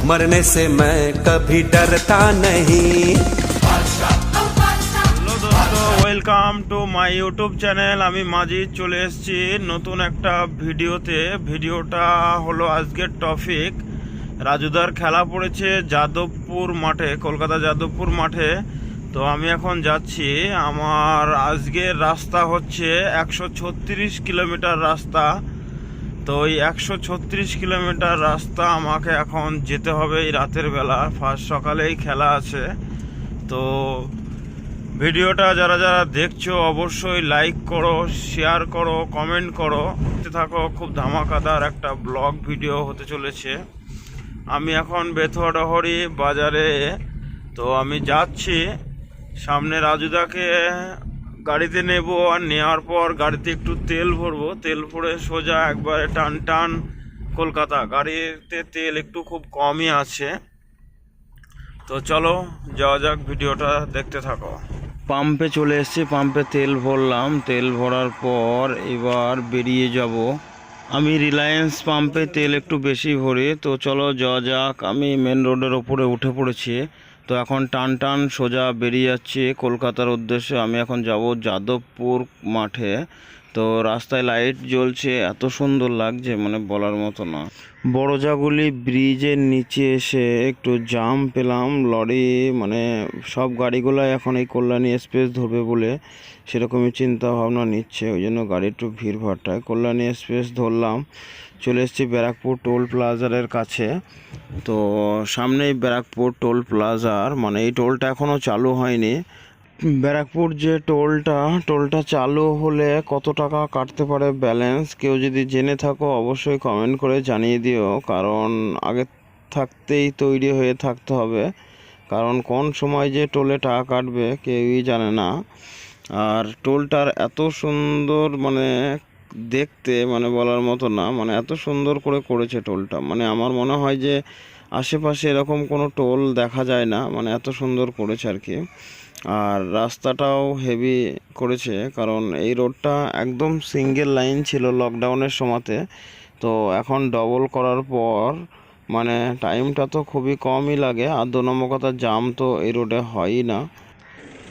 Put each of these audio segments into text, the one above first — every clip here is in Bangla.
मरने से मैं कभी डरता नहीं। Welcome to my YouTube channel. আমি মাঝি চলে এসেছি নতুন একটা ভিডিওতে। ভিডিওটা হলো আজকের টপিক, রাজুদার খেলা পড়েছে যাদবপুর মাঠে, কলকাতা যাদবপুর মাঠে। তো আমি এখন যাচ্ছি। আমার আজকের রাস্তা হচ্ছে 136 কিলোমিটার রাস্তা। তো এই 136 কিলোমিটার রাস্তা আমাকে এখন যেতে হবে এই রাতের বেলা। ফার্স্ট সকালেই খেলা আছে। তো ভিডিওটা যারা যারা দেখছো অবশ্যই লাইক করো, শেয়ার করো, কমেন্ট করো, দেখতে থাকো। খুব ধামাকাদার একটা ব্লগ ভিডিও হতে চলেছে। আমি এখন বেথুয়াডহরি বাজারে। তো আমি যাচ্ছি, সামনে রাজুদাকে গাড়িতে নেব, আর নেওয়ার পর গাড়িতে একটু তেল ভরবো। তেল ভরে সোজা একবারে টান টান কলকাতা। গাড়িতে তেল একটু খুব কমই আছে। তো চলো যাওয়া যাক, ভিডিওটা দেখতে থাকো। পাম্পে চলে এসেছি, পাম্পে তেল ভরলাম। তেল ভরার পর এবার বেরিয়ে যাব। আমি রিলায়েন্স পাম্পে তেল একটু বেশি ভরি। তো চলো যাওয়া যাক। আমি মেন রোডের ওপরে উঠে পড়েছি। তো এখন টান টান সোজা বেরিয়ে যাচ্ছি কলকাতার উদ্দেশ্যে। আমি এখন যাব যাদবপুর মাঠে। তো রাস্তায় লাইট জ্বলছে, এত সুন্দর লাগছে মানে বলার মতো না। বড়জাগুলি ব্রিজের নিচে এসে একটু জাম পেলাম। লরি মানে সব গাড়িগুলো এখন এই কল্যাণী এক্সপ্রেস ধরবে বলে সেরকমই চিন্তা ভাবনা নিচ্ছে, ওই জন্য গাড়ি একটু ভিড়ভাট্টায়। কল্যাণী এক্সপ্রেস ধরলাম, চলে এসেছি ব্যারাকপুর টোল প্লাজারের কাছে। তো সামনেই ব্যারাকপুর টোল প্লাজার, মানে এই টোলটা এখনও চালু হয়নি। ব্যারাকপুর যে টোলটা চালু হলে কত টাকা কাটতে পারে ব্যালেন্স, কেউ যদি জেনে থাকো অবশ্যই কমেন্ট করে জানিয়ে দিও। কারণ আগে থাকতেই তৈরি হয়ে থাকতে হবে, কারণ কোন সময় যে টোলে টাকা কাটবে কেউই জানে না। আর টোলটার এত সুন্দর মানে দেখতে মানে বলার মতো না, মানে এত সুন্দর করে করেছে টোলটা। মানে আমার মনে হয় যে আশেপাশে এরকম কোনো টোল দেখা যায় না, মানে এত সুন্দর করেছে আর কি। আর রাস্তাটাও হেভি করেছে, কারণ এই রোডটা একদম সিঙ্গেল লাইন ছিল লকডাউনের সময়তে। তো এখন ডবল করার পর মানে টাইমটা তো খুবই কমই লাগে, আর 2 নম্বর কথা জাম তো এই রোডে হয়ই না।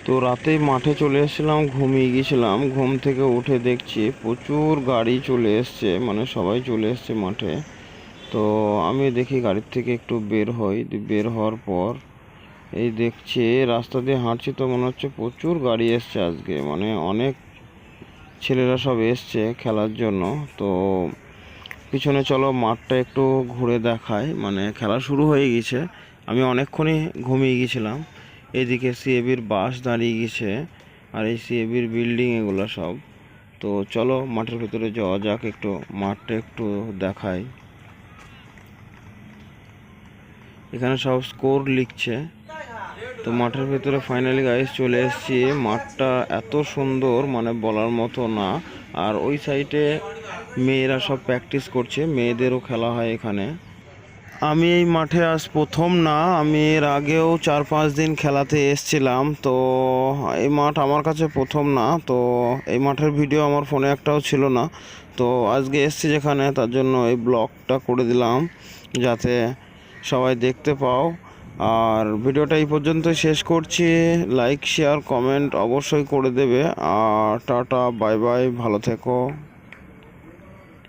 তো রাতেই মাঠে চলে এসেছিলাম, ঘুমিয়ে গিয়েছিলাম। ঘুম থেকে উঠে দেখছি প্রচুর গাড়ি চলে এসছে, মানে সবাই চলে এসছে মাঠে। তো আমি দেখি গাড়ির থেকে একটু বের হই। বের হওয়ার পর এই দেখছি রাস্তা দিয়ে হাঁটছি, তো মনে হচ্ছে প্রচুর গাড়ি এসছে আজকে, মানে অনেক ছেলেরা সব এসছে খেলার জন্য। তো পিছনে চলো মাঠটা একটু ঘুরে দেখায়, মানে খেলা শুরু হয়ে গেছে। আমি অনেকক্ষণই ঘুমিয়ে গিয়েছিলাম। এদিকে সিএবির বাস দাঁড়িয়ে গেছে, আর এই সিএবির বিল্ডিং এগুলো সব। তো চলো মাঠের ভেতরে যাওয়া যাক, একটু মাঠটা একটু দেখাই। এখানে সব স্কোর লিখছে। তো মাঠের ভেতরে ফাইনালি গাইস চলে এসেছি। মাঠটা এত সুন্দর মানে বলার মতো না। আর ওই সাইডে মেয়েরা সব প্র্যাকটিস করছে, মেয়েদেরও খেলা হয় এখানে। আমি এই মাঠে আজ প্রথম না, আমি এর আগেও 4-5 দিন খেলাতে এসছিলাম। তো এই মাঠ আমার কাছে প্রথম না। তো এই মাঠের ভিডিও আমার ফোনে একটাও ছিল না। তো আজকে এসছি যেখানে, তার জন্য এই ব্লগটা করে দিলাম যাতে সবাই দেখতে পাও। আর ভিডিওটা এই পর্যন্তই শেষ করছি। লাইক শেয়ার কমেন্ট অবশ্যই করে দেবে। আর টাটা বাই বাই, ভালো থেকো।